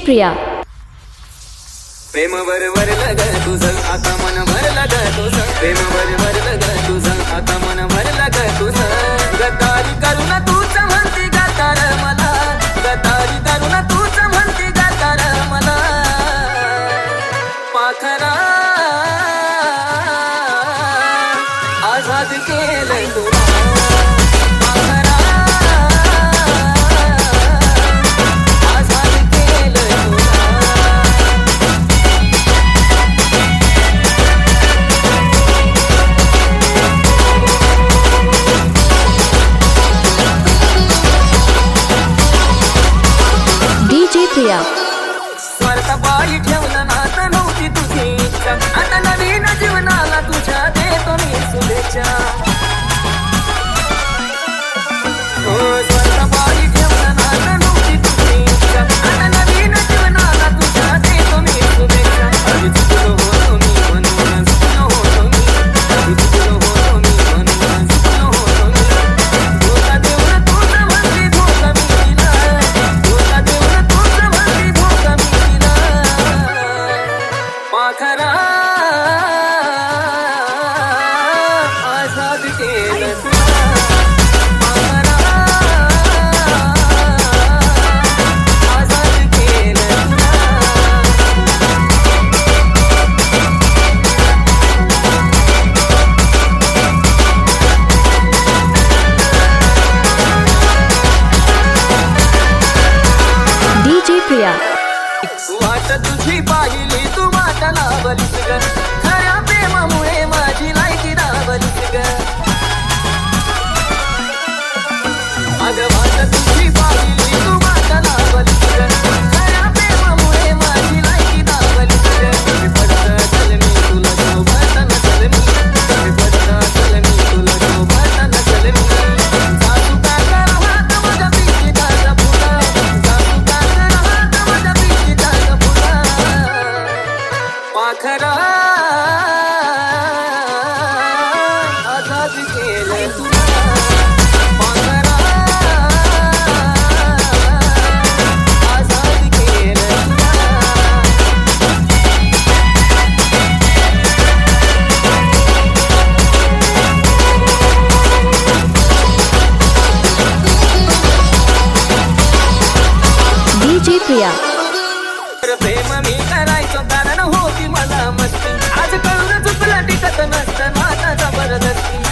प्रिया प्रेम बरोबर लग तुझं आता मन भरलं ग तुझं प्रेम बरोबर लग तुझं आता मन भरलं ग तुझं गद्दारी करून तूच म्हणती गद्दार मला गद्दारी करून तूच म्हणती गद्दार मला पाखरा आझाद केलंय तुला पाखरा आझाद केलंय तुला डीजे प्रिया स्वार्थ पायी ठेवलं नातं नव्हती तुझी इच्छा आता नवीन जीवनाला तुझ्या देतो मी शुभेच्छा हो स्वार्थ पायी ठेवलं नातं नव्हती तुझी इच्छा आता नवीन जीवनाला तुझ्या देतो मी शुभेच्छा आधी चुकलो होतो मी म्हणून चुकलो होतो मी आधी चुकलो होतो मी म्हणून चुकलो होतो मी धोका देऊन तूच म्हणली धोका मी दिला धोका देऊन तूच म्हणली धोका मी दिला पाखरा आझाद केलं तुला पाखरा आझाद केलं तुला डीजे प्रिया वाट तुझी पाहिली तू वाट लावलीस ग खऱ्या प्रेमामुळे माझी लायकी दावलीस ग अग वाट तुझी पाहिली तू वाट लावलीस ग खऱ्या प्रेमामुळे माझी लायकी दावलीस ग कमी पडत चल मी तुला सोबत नसल मी कमी पडत चल मी तुला सोबत नसल मी सासू काय कर हात माझ्या पिशवीचा फुला सासू काय कर हात माझ्या पिशवीचा फुला पाखरा आझाद केलं तुला पाखरा आझाद केलं तुला डीजे प्रिया प्रेम मी करायचो कारण होती मला मस्ती आज कळून चुकला टिकत नसतं नाता जबरदस्ती